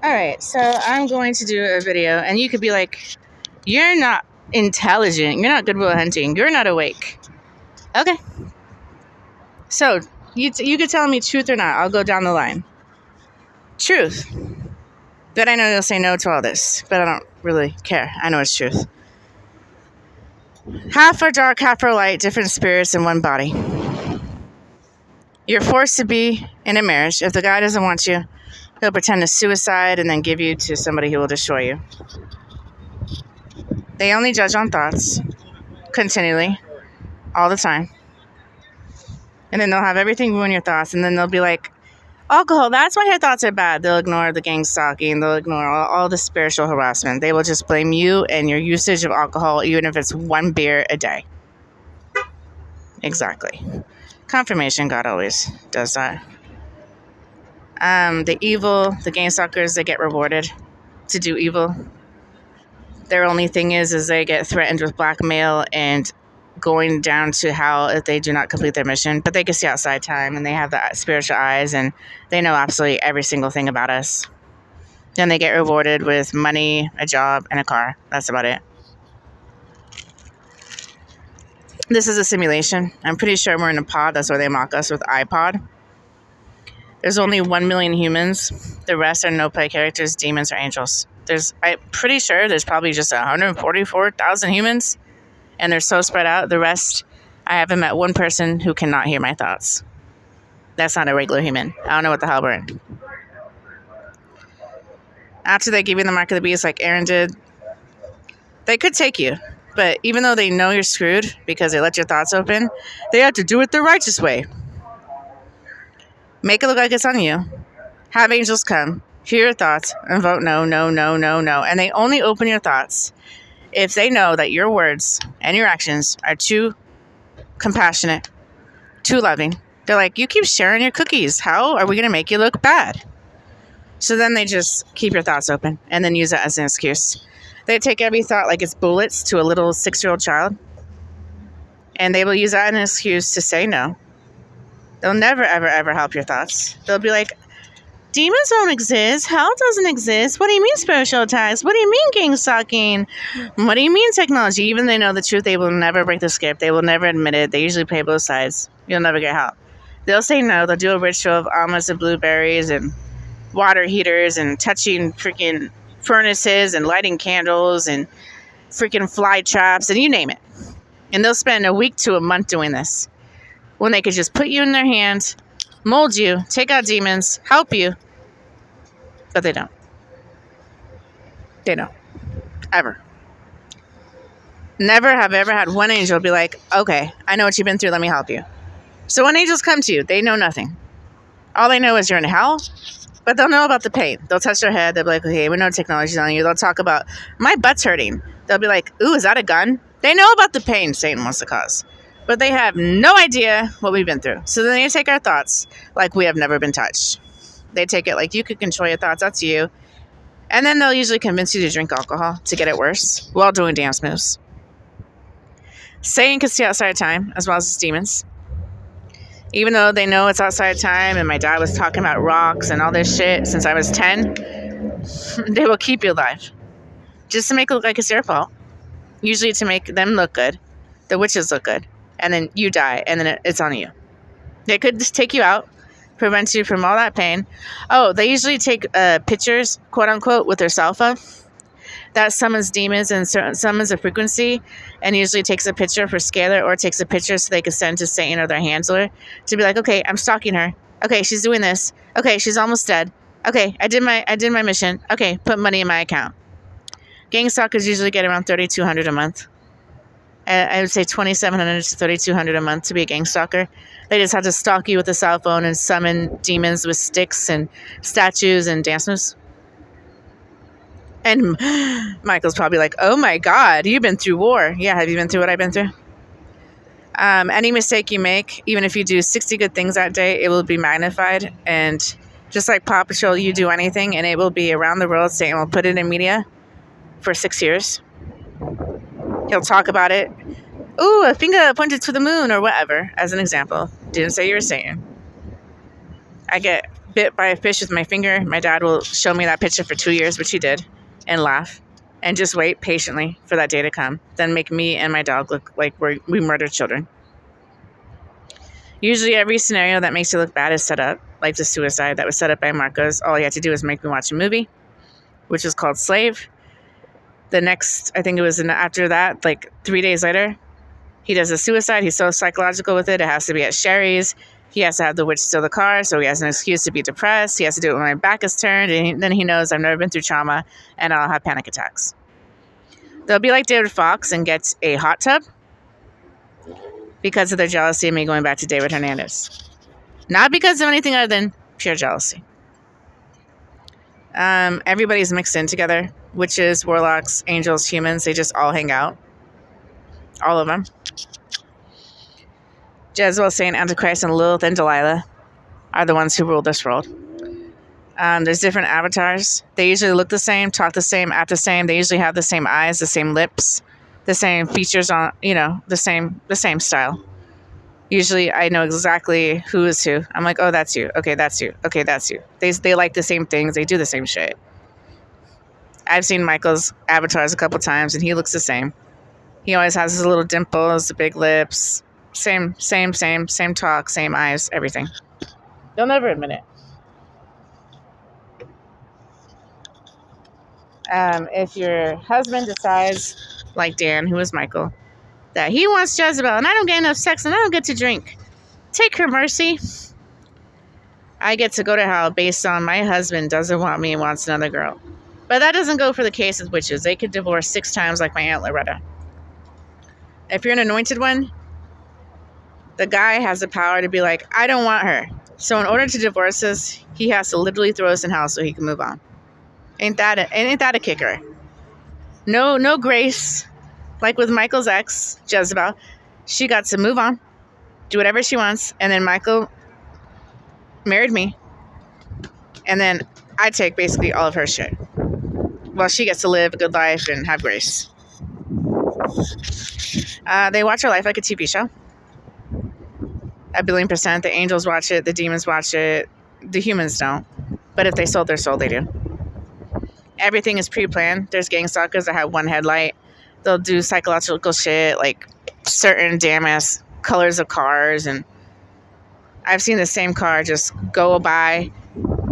All right, so I'm going to do a video, and you could be like, you're not intelligent. You're not good Will Hunting. You're not awake. Okay. So you could tell me truth or not. I'll go down the line. Truth. But I know you'll say no to all this, but I don't really care. I know it's truth. Half are dark, half are light, different spirits in one body. You're forced to be in a marriage. If the guy doesn't want you, he'll pretend to suicide and then give you to somebody who will destroy you. They only judge on thoughts, continually, all the time. And then they'll have everything ruin your thoughts, and then they'll be like, alcohol, that's why your thoughts are bad. They'll ignore the gang stalking. They'll ignore all the spiritual harassment. They will just blame you and your usage of alcohol, even if it's one beer a day. Exactly. Confirmation, God always does that. The gang stalkers, they get rewarded to do evil. Their only thing is they get threatened with blackmail and going down to hell if they do not complete their mission. But they can see outside time, and they have the spiritual eyes, and they know absolutely every single thing about us. Then they get rewarded with money, a job, and a car. That's about it. This is a simulation. I'm pretty sure we're in a pod. That's why they mock us with iPod. There's only 1 million humans. The rest are no-play characters, demons, or angels. I'm pretty sure there's probably just 144,000 humans, and they're so spread out. The rest, I haven't met one person who cannot hear my thoughts. That's not a regular human. I don't know what the hell we're in. After they give you the mark of the beast like Aaron did, they could take you. But even though they know you're screwed because they let your thoughts open, they have to do it the righteous way. Make it look like it's on you. Have angels come, hear your thoughts, and vote no, no, no, no, no. And they only open your thoughts if they know that your words and your actions are too compassionate, too loving. They're like, you keep sharing your cookies. How are we going to make you look bad? So then they just keep your thoughts open and then use it as an excuse. They take every thought like it's bullets to a little 6-year-old child. And they will use that as an excuse to say no. They'll never, ever, ever help your thoughts. They'll be like, demons don't exist. Hell doesn't exist. What do you mean spiritual attacks? What do you mean gang stalking? What do you mean technology? Even they know the truth, they will never break the script. They will never admit it. They usually play both sides. You'll never get help. They'll say no. They'll do a ritual of almonds and blueberries and water heaters and touching freaking furnaces and lighting candles and freaking fly traps and you name it. And they'll spend a week to a month doing this when they could just put you in their hands, mold you, take out demons, help you. But they don't. They don't. Ever. Never have ever had one angel be like, okay, I know what you've been through, let me help you. So when angels come to you, they know nothing. All they know is you're in hell, but they'll know about the pain. They'll touch their head, they'll be like, okay, we know technology's on you. They'll talk about, my butt's hurting. They'll be like, ooh, is that a gun? They know about the pain Satan wants to cause. But they have no idea what we've been through. So then they take our thoughts like we have never been touched. They take it like you could control your thoughts. That's you. And then they'll usually convince you to drink alcohol to get it worse while doing dance moves. Satan can see outside time as well as his demons. Even though they know it's outside time and my dad was talking about rocks and all this shit since I was 10, they will keep you alive. Just to make it look like it's your fault. Usually to make them look good. The witches look good. And then you die, and then it's on you. They could just take you out, prevent you from all that pain. Oh, they usually take pictures, quote unquote, with their cell phone. That summons demons and summons a frequency, and usually takes a picture for scalar, or takes a picture so they can send to Satan or their handler to be like, okay, I'm stalking her. Okay, she's doing this. Okay, she's almost dead. Okay, I did my mission. Okay, put money in my account. Gang stalkers usually get around $3,200 a month. I would say $2,700 to $3,200 a month to be a gang stalker. They just have to stalk you with a cell phone and summon demons with sticks and statues and dance moves. And Michael's probably like, oh my God, you've been through war. Yeah, have you been through what I've been through? Any mistake you make, even if you do 60 good things that day, it will be magnified. And just like Paw Patrol, you do anything and it will be around the world. Satan will put it in media for 6 years. He'll talk about it. Ooh, a finger pointed to the moon or whatever, as an example. Didn't say you were Satan. I get bit by a fish with my finger, my dad will show me that picture for 2 years, which he did, and laugh and just wait patiently for that day to come, then make me and my dog look like we murdered children. Usually every scenario that makes you look bad is set up, like the suicide that was set up by Marcos. All he had to do was make me watch a movie, which is called Slave. The next, I think it was after that, like 3 days later, he does a suicide. He's so psychological with it. It has to be at Sherry's. He has to have the witch steal the car, so he has an excuse to be depressed. He has to do it when my back is turned, and then he knows I've never been through trauma, and I'll have panic attacks. They'll be like David Fox and get a hot tub because of their jealousy of me going back to David Hernandez. Not because of anything other than pure jealousy. Everybody's mixed in together. Witches, warlocks, angels, humans, they just all hang out. All of them. Jezebel, Saint, Antichrist, and Lilith and Delilah are the ones who rule this world. There's different avatars. They usually look the same, talk the same, act the same. They usually have the same eyes, the same lips, the same features on, the same style. Usually I know exactly who is who. I'm like, oh, that's you. Okay, that's you. Okay, that's you. They like the same things. They do the same shit. I've seen Michael's avatars a couple times, and he looks the same. He always has his little dimples, the big lips. Same talk, same eyes, everything. They'll never admit it. If your husband decides, like Dan, who is Michael, that he wants Jezebel and I don't get enough sex and I don't get to drink, take her mercy. I get to go to hell based on my husband doesn't want me and wants another girl. But that doesn't go for the case of witches. They could divorce 6 times like my Aunt Loretta. If you're an anointed one, the guy has the power to be like, I don't want her. So in order to divorce us, he has to literally throw us in hell so he can move on. Ain't that a kicker? No grace. Like with Michael's ex, Jezebel, she got to move on, do whatever she wants, and then Michael married me. And then I take basically all of her shit. Well, she gets to live a good life and have grace. They watch our life like a TV show. 1,000,000,000%. The angels watch it. The demons watch it. The humans don't. But if they sold their soul, they do. Everything is pre-planned. There's gang stalkers that have one headlight. They'll do psychological shit, like certain damn-ass colors of cars. And I've seen the same car just go by,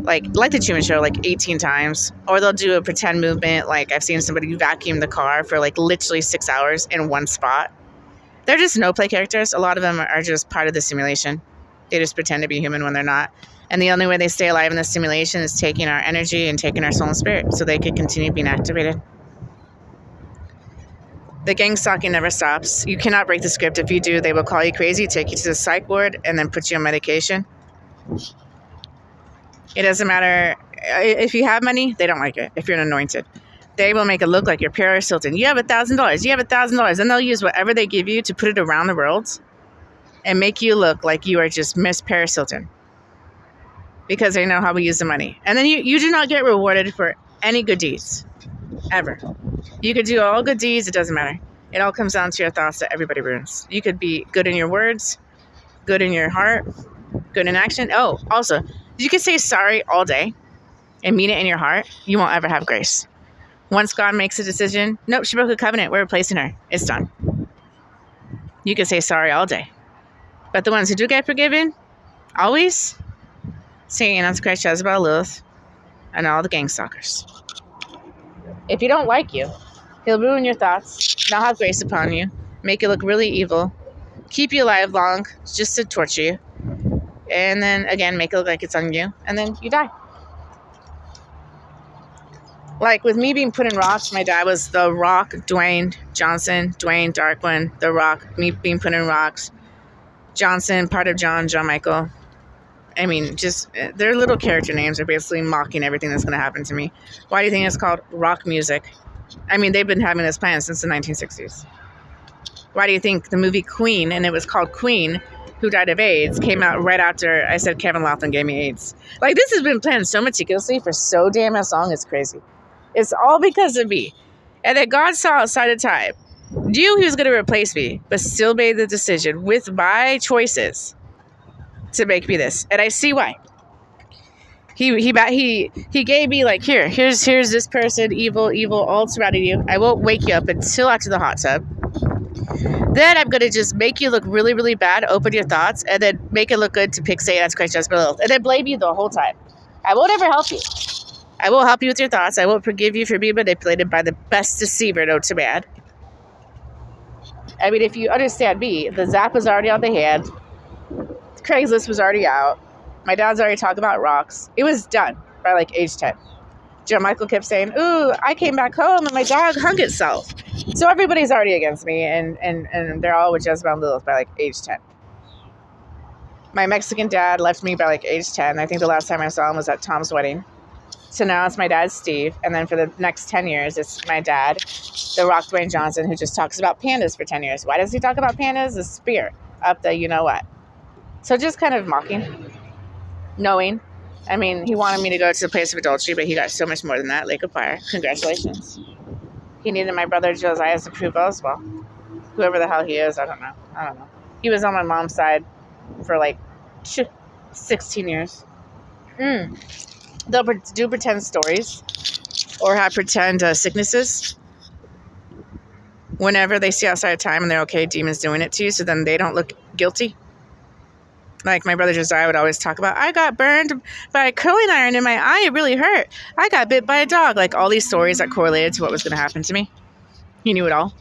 like the Truman Show, like 18 times. Or they'll do a pretend movement. Like I've seen somebody vacuum the car for like literally 6 hours in one spot. They're just no-play characters. A lot of them are just part of the simulation. They just pretend to be human when they're not. And the only way they stay alive in the simulation is taking our energy and taking our soul and spirit so they can continue being activated. The gang stalking never stops. You cannot break the script. If you do, they will call you crazy, take you to the psych ward, and then put you on medication. It doesn't matter. If you have money, they don't like it. If you're an anointed. They will make it look like you're Paris Hilton. You have $1,000. You have $1,000. And they'll use whatever they give you to put it around the world and make you look like you are just Miss Paris Hilton. Because they know how we use the money. And then you do not get rewarded for any good deeds. Ever. You could do all good deeds. It doesn't matter. It all comes down to your thoughts that everybody ruins. You could be good in your words, good in your heart, good in action. Oh, also, you could say sorry all day and mean it in your heart. You won't ever have grace. Once God makes a decision, nope, she broke a covenant. We're replacing her. It's done. You can say sorry all day. But the ones who do get forgiven, always, Satan, Antichrist, Jezebel, Lilith, and all the gang stalkers. If he don't like you, he'll ruin your thoughts, not have grace upon you, make you look really evil, keep you alive long just to torture you, and then, again, make it look like it's on you, and then you die. Like with me being put in rocks, my dad was The Rock, Dwayne Johnson, Dwayne Darkwing, The Rock, me being put in rocks, Johnson, part of John Michael. I mean, just their little character names are basically mocking everything that's going to happen to me. Why do you think it's called rock music? I mean, they've been having this plan since the 1960s. Why do you think the movie Queen, and it was called Queen, who died of AIDS, came out right after I said Kevin Laughlin gave me AIDS? Like, this has been planned so meticulously for so damn long, it's crazy. It's all because of me. And that God saw outside of time, knew he was going to replace me, but still made the decision with my choices to make me this. And I see why. He gave me like, here's this person, evil, all surrounding you. I won't wake you up until after the hot tub. Then I'm gonna just make you look really, really bad, open your thoughts, and then make it look good to pick Satan as Christ judgment, and then blame you the whole time. I won't ever help you. I won't help you with your thoughts. I won't forgive you for being manipulated by the best deceiver known to man. I mean, if you understand me, the Zap was already on the hand. Craigslist was already out. My dad's already talking about rocks. It was done by like age 10. Joe Michael kept saying, ooh, I came back home and my dog hung itself. So everybody's already against me, and they're all with Jezebel and Lilith by like age 10. My Mexican dad left me by like age 10. I think the last time I saw him was at Tom's wedding. So now it's my dad, Steve. And then for the next 10 years, it's my dad, The Rock Dwayne Johnson, who just talks about pandas for 10 years. Why does he talk about pandas? The spear up the you-know-what. So just kind of mocking, knowing. I mean, he wanted me to go to the place of adultery, but he got so much more than that. Lake of Fire. Congratulations. He needed my brother Josiah's approval as well. Whoever the hell he is, I don't know. He was on my mom's side for like 16 years. They'll do pretend stories or have pretend sicknesses whenever they see outside of time and they're okay demons doing it to you, so then they don't look guilty. Like my brother Josiah would always talk about, I got burned by a curling iron in my eye. It really hurt. I got bit by a dog. Like all these stories that correlated to what was going to happen to me. He knew it all.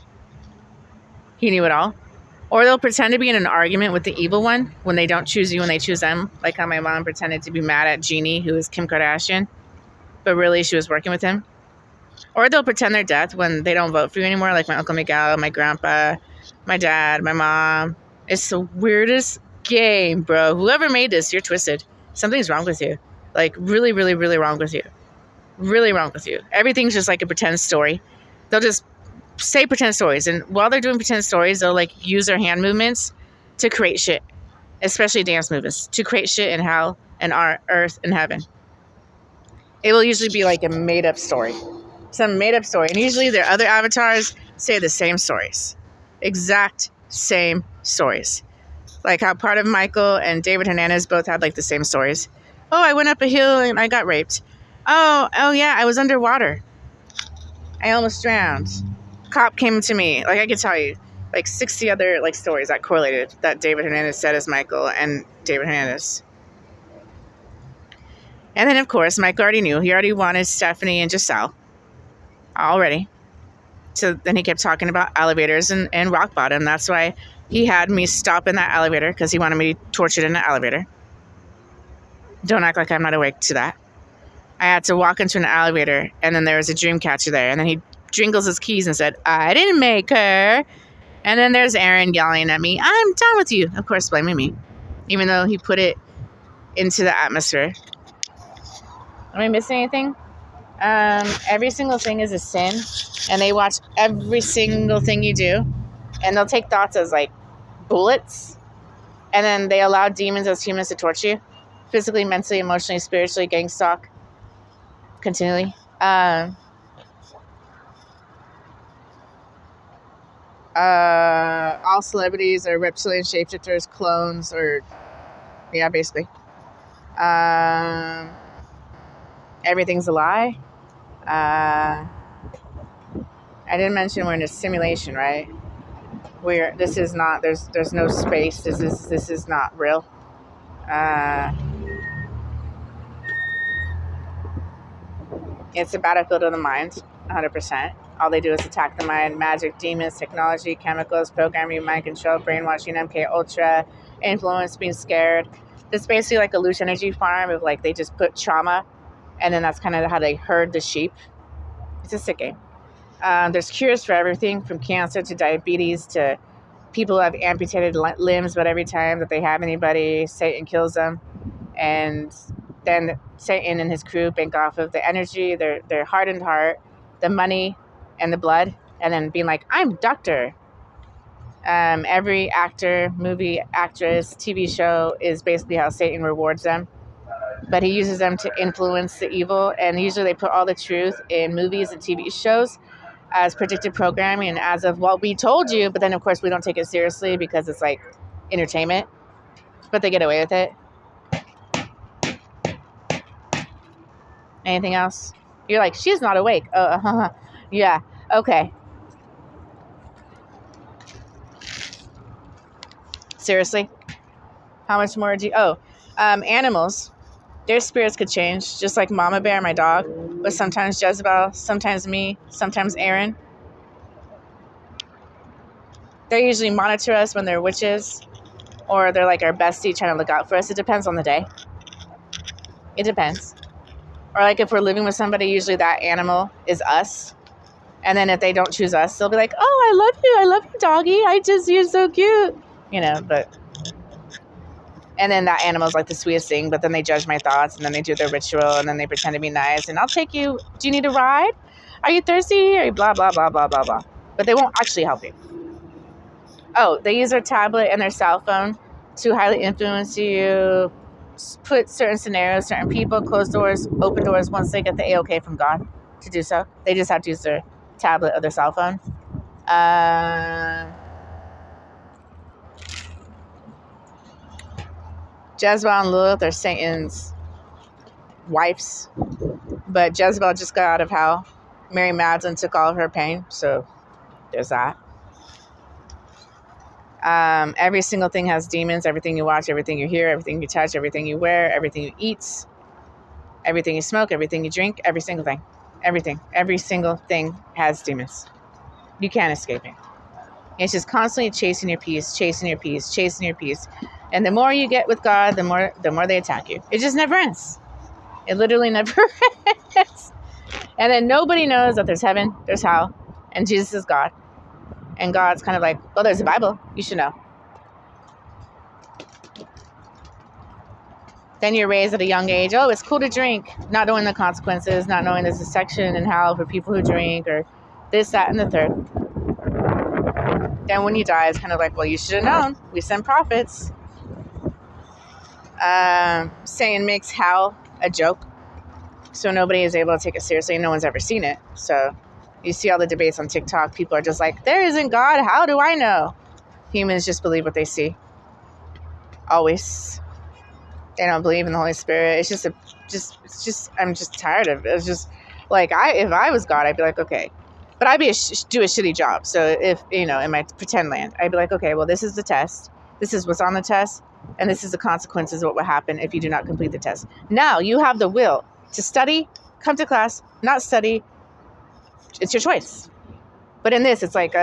Or they'll pretend to be in an argument with the evil one when they don't choose you and they choose them. Like how my mom pretended to be mad at Jeannie, who is Kim Kardashian, but really she was working with him. Or they'll pretend they're death when they don't vote for you anymore, like my Uncle Miguel, my grandpa, my dad, my mom. It's the weirdest game, bro. Whoever made this, you're twisted. Something's wrong with you. Like really, really, really wrong with you. Really wrong with you. Everything's just like a pretend story. They'll just say pretend stories, and while they're doing pretend stories, they'll like use their hand movements to create shit, especially dance movements, to create shit in hell and earth and heaven. It will usually be like a made-up story, some made-up story, and usually their other avatars say the same stories, exact same stories. Like how part of Michael and David Hernandez both had like the same stories. Oh, I went up a hill and I got raped. Oh yeah, I was underwater. I almost drowned. Cop came to me. Like I could tell you like 60 other like stories that correlated that David Hernandez said as Michael and David Hernandez. And then of course Mike already knew. He already wanted Stephanie and Giselle already. So then he kept talking about elevators and rock bottom. That's why he had me stop in that elevator, because he wanted me tortured in the elevator. Don't act like I'm not awake to that. I had to walk into an elevator, and then there was a dream catcher there, and then he jingles his keys and said, I didn't make her. And then there's Aaron yelling at me, I'm done with you. Of course, blaming me, even though he put it into the atmosphere. Am I missing anything? Every single thing is a sin, and they watch every single thing you do, and they'll take thoughts as like bullets, and then they allow demons as humans to torture you physically, mentally, emotionally, spiritually, gang stalk continually. All celebrities are reptilian shapeshifters, clones, or yeah, basically. Everything's a lie. I didn't mention we're in a simulation, right? This is not, there's no space. This is not real. It's a battlefield of the mind, 100%. All they do is attack the mind. Magic, demons, technology, chemicals, programming, mind control, brainwashing, MK Ultra, influence, being scared. It's basically like a loose energy farm of like they just put trauma, and then that's kind of how they herd the sheep. It's a sick game. There's cures for everything from cancer to diabetes to people who have amputated limbs, but every time that they have anybody, Satan kills them. And then Satan and his crew bank off of the energy, their hardened heart, the money, and the blood, and then being like, I'm doctor. Every actor, movie, actress, TV show is basically how Satan rewards them. But he uses them to influence the evil, and usually they put all the truth in movies and TV shows as predictive programming and as of what we told you, but then of course we don't take it seriously because it's like entertainment, but they get away with it. Anything else? You're like, she's not awake. Yeah. Okay. Seriously? How much more do you... animals. Their spirits could change, just like Mama Bear, my dog, but sometimes Jezebel, sometimes me, sometimes Aaron. They usually monitor us when they're witches, or they're like our bestie trying to look out for us. It depends on the day. It depends. Or like if we're living with somebody, usually that animal is us. And then if they don't choose us, they'll be like, oh, I love you, doggy. You're so cute. But... And then that animal's like the sweetest thing, but then they judge my thoughts, and then they do their ritual, and then they pretend to be nice, and I'll take you. Do you need a ride? Are you thirsty? Or blah, blah, blah, blah, blah, blah. But they won't actually help you. Oh, they use their tablet and their cell phone to highly influence you, put certain scenarios, certain people, close doors, open doors once they get the A-OK from God to do so. They just have to use their tablet or their cell phone. Jezebel and Lilith are Satan's wives, but Jezebel just got out of hell. Mary Magdalene took all of her pain, so there's that. Every single thing has demons. Everything you watch, everything you hear, everything you touch, everything you wear, everything you eat, everything you smoke, everything you drink, every single thing. Every single thing has demons. You can't escape it. It's just constantly chasing your peace. And the more you get with God, the more they attack you. It just never ends. It literally never ends. And then nobody knows that there's heaven, there's hell, and Jesus is God. And God's kind of like, well, there's a Bible. You should know. Then you're raised at a young age. Oh, it's cool to drink. Not knowing the consequences, not knowing there's a section in hell for people who drink, or this, that, and the third. Then when you die, it's kind of like, well, you should have known. We send prophets. Satan makes hell a joke, so nobody is able to take it seriously. No one's ever seen it. So you see all the debates on TikTok. People are just like, there isn't God. How do I know? Humans just believe what they see. Always. They don't believe in the Holy Spirit. It's just I'm just tired of it. It's just like, if I was God, I'd be like, okay. But I'd do a shitty job. So if, in my pretend land, I'd be like, okay, well, this is the test. This is what's on the test. And this is the consequences of what will happen if you do not complete the test. Now you have the will to study, come to class, not study. It's your choice. But in this, it's like,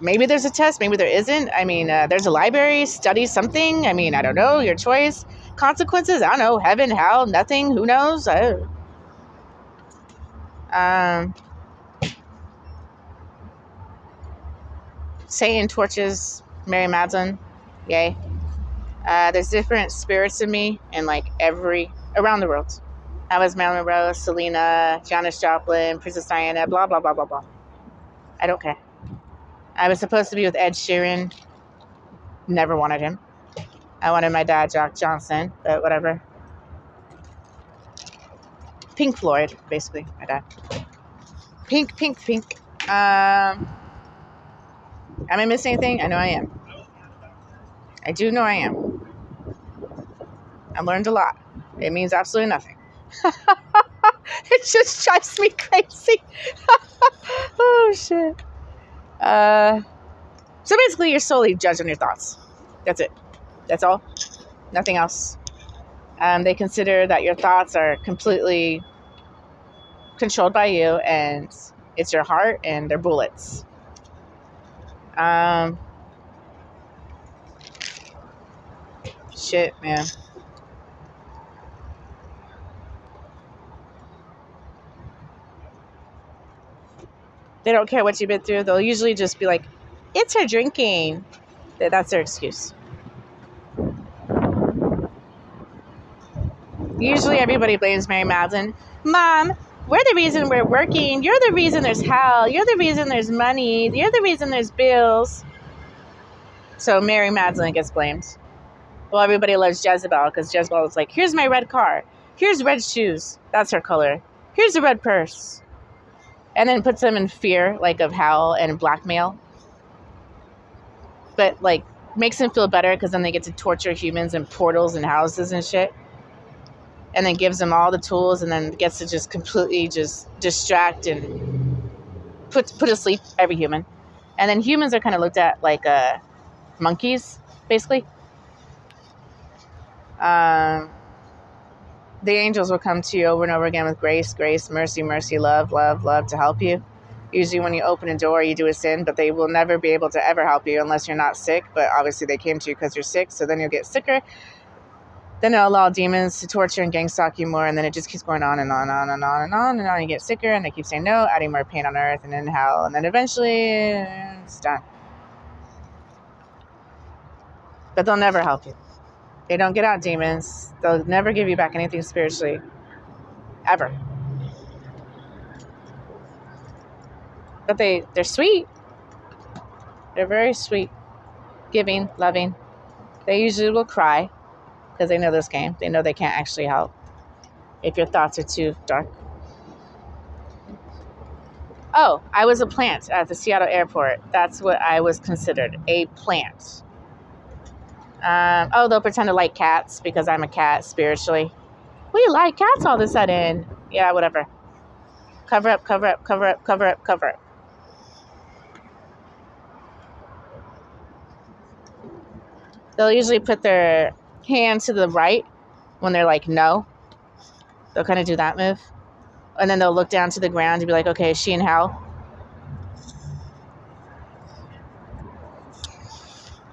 maybe there's a test, maybe there isn't. I mean, there's a library, study something. I mean, I don't know, your choice. Consequences, I don't know, heaven, hell, nothing, who knows? Satan torches Mary Magdalene, yay. There's different spirits in me in like around the world. I was Marilyn Monroe, Selena, Janis Joplin, Princess Diana, blah, blah, blah, blah, blah. I don't care. I was supposed to be with Ed Sheeran. Never wanted him. I wanted my dad, Jack Johnson, but whatever. Pink Floyd, basically, my dad. Pink. Am I missing anything? I know I am. I do know I am. I learned a lot. It means absolutely nothing. It just drives me crazy. Oh, shit. So basically, you're solely judged on your thoughts. That's it. That's all. Nothing else. They consider that your thoughts are completely controlled by you, and it's your heart, and they're bullets. Shit, man. They don't care what you've been through. They'll usually just be like, it's her drinking. That's their excuse. Usually everybody blames Mary Magdalene. Mom, we're the reason we're working. You're the reason there's hell. You're the reason there's money. You're the reason there's bills. So Mary Magdalene gets blamed. Well, everybody loves Jezebel because Jezebel is like, here's my red car. Here's red shoes. That's her color. Here's a red purse. And then puts them in fear, like, of hell and blackmail. But, like, makes them feel better because then they get to torture humans in portals and houses and shit. and then gives them all the tools, and then gets to just completely just distract and put asleep every human. And then humans are kind of looked at like monkeys, basically. Um, the angels will come to you over and over again with grace, grace, mercy, mercy, love, love, love to help you. Usually when you open a door, you do a sin, but they will never be able to ever help you unless you're not sick. But obviously they came to you because you're sick, so then you'll get sicker. Then they'll allow demons to torture and gang stalk you more, and then it just keeps going on and on and on and on and on and on. You get sicker, and they keep saying no, adding more pain on earth and in hell, and then eventually it's done. But they'll never help you. They don't get out demons. They'll never give you back anything spiritually, ever. But they're sweet. They're very sweet, giving, loving. They usually will cry because they know this game. They know they can't actually help if your thoughts are too dark. Oh, I was a plant at the Seattle airport. That's what I was considered, a plant. They'll pretend to like cats because I'm a cat spiritually. We like cats all of a sudden. Yeah, whatever. Cover up, cover up, cover up, cover up, cover up. They'll usually put their hand to the right when they're like, no. They'll kind of do that move. And then they'll look down to the ground and be like, okay, is she in hell?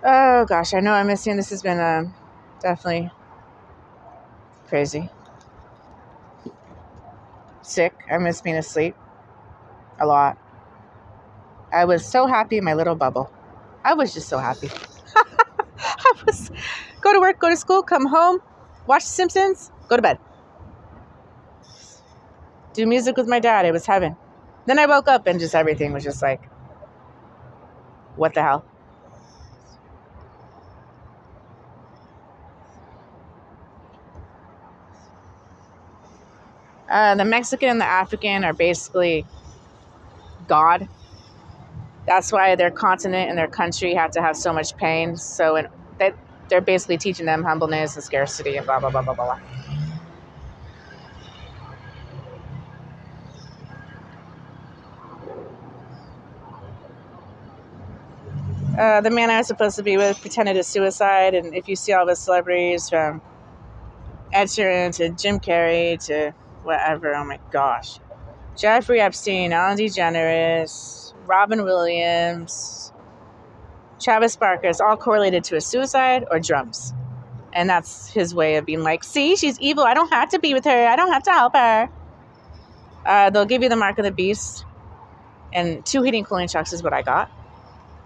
Oh, gosh, I know I'm missing. This has been definitely crazy. Sick. I miss being asleep a lot. I was so happy in my little bubble. I was just so happy. I was go to work, go to school, come home, watch The Simpsons, go to bed. Do music with my dad. It was heaven. Then I woke up and just everything was just like, what the hell? The Mexican and the African are basically God. That's why their continent and their country have to have so much pain. So they're basically teaching them humbleness and scarcity and blah, blah, blah, blah, blah. The man I was supposed to be with pretended to suicide. And if you see all the celebrities from Ed Sheeran to Jim Carrey to whatever, oh my gosh. Jeffrey Epstein, Ellen DeGeneres, Robin Williams, Travis Barker is all correlated to a suicide or drums. And that's his way of being like, see, she's evil. I don't have to be with her. I don't have to help her. They'll give you the mark of the beast. And 2 heating cooling shocks is what I got.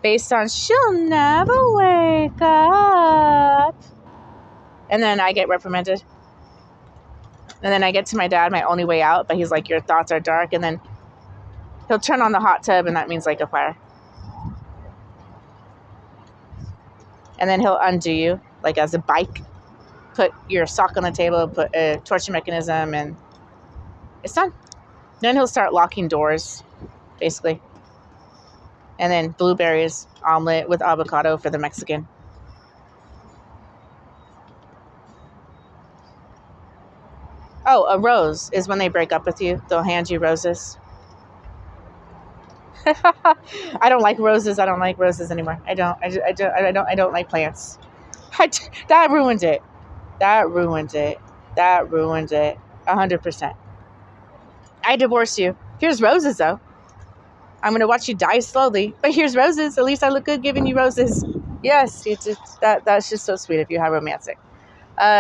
Based on she'll never wake up. And then I get reprimanded. And then I get to my dad, my only way out. But he's like, your thoughts are dark. And then he'll turn on the hot tub, and that means like a fire. And then he'll undo you, like as a bike. Put your sock on the table, put a torture mechanism, and it's done. Then he'll start locking doors, basically. And then blueberries omelet with avocado for the Mexican. Oh, a rose is when they break up with you. They'll hand you roses. I don't like roses. I don't like roses anymore. I don't like plants. That ruined it. That ruined it. 100%. I divorce you. Here's roses, though. I'm going to watch you die slowly. But here's roses. At least I look good giving you roses. Yes, that's just so sweet if you have romantic.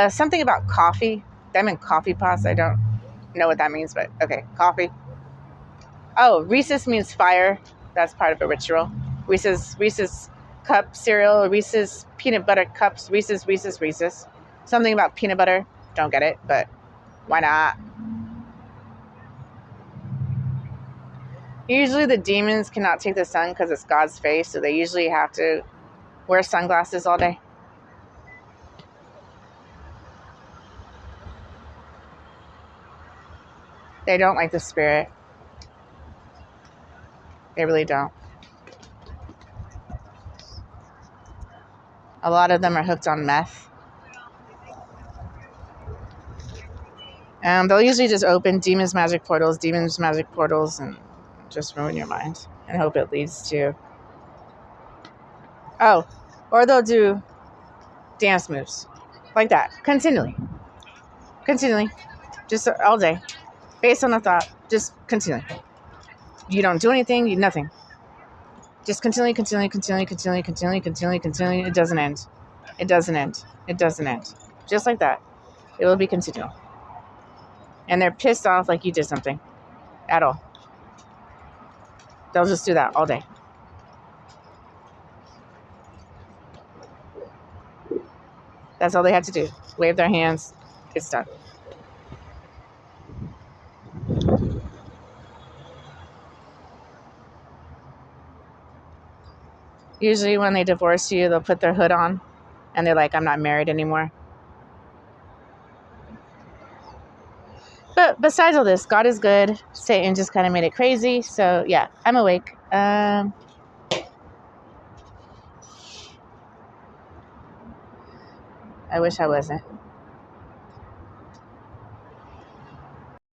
Something about coffee. I'm in coffee pots. I don't know what that means, but okay. Coffee. Oh, Reese's means fire. That's part of a ritual. Reese's cup cereal. Reese's peanut butter cups. Reese's. Something about peanut butter. Don't get it, but why not? Usually the demons cannot take the sun because it's God's face, so they usually have to wear sunglasses all day. They don't like the spirit. They really don't. A lot of them are hooked on meth. They'll usually just open demons, magic portals, and just ruin your mind and hope it leads to. Oh, or they'll do dance moves like that continually, just all day, based on a thought, just continually. You don't do anything, you nothing. Just continually. It doesn't end. It doesn't end. It doesn't end. Just like that. It will be continual. And they're pissed off like you did something at all. They'll just do that all day. That's all they had to do. Wave their hands. It's done. Usually when they divorce you, they'll put their hood on and they're like, I'm not married anymore. But besides all this, God is good. Satan just kind of made it crazy. So yeah, I'm awake. I wish I wasn't.